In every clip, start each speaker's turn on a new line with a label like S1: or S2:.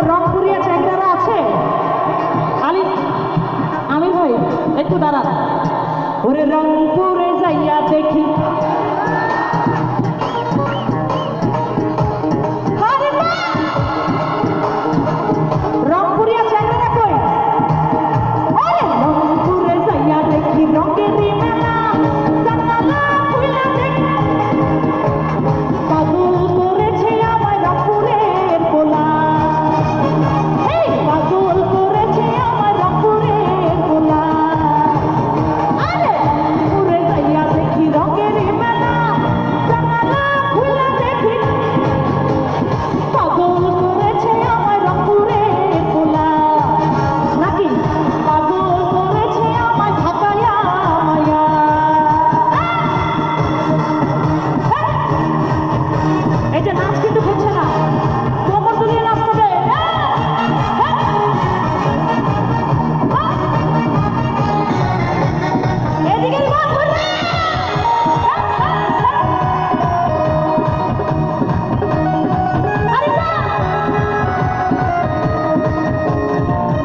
S1: রংপুরিয়া চ্যাংড়ারা আছে আলি আমি ভাই একটু দাঁড়া ওরে রংপুরে যাইয়া দেখি রংপুরিয়া চ্যাংড়ারা কই আরে রংপুরে যাইয়া দেখি রঙের মেলা জানালা খুইলা দেখি পাগল করেছে আমায় রংপুরের পোলা এই পাগল করেছে আমায় রংপুরের পোলা আরে রংপুরে যাইয়া দেখি রঙের মেলা জানালা খুইলা দেখি পাগল করেছে আমায় রংপুরের পোলা নাকি পাগল করেছে আমায় ঢাকায়া মায়া এই যে নাচ কিন্তু হচ্ছে না কোমর দুলিয়ে নাচ করবে এদিকে গান করবে আরে না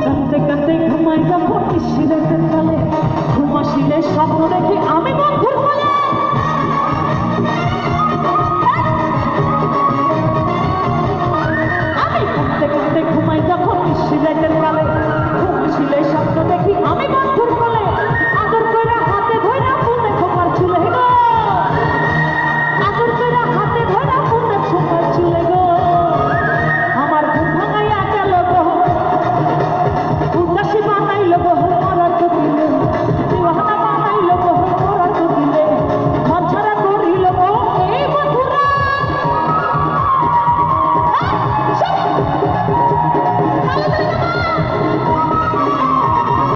S1: কান্দে কান্দে ঘুমাই যাব শিলের কালে ঘুমাসিলে সব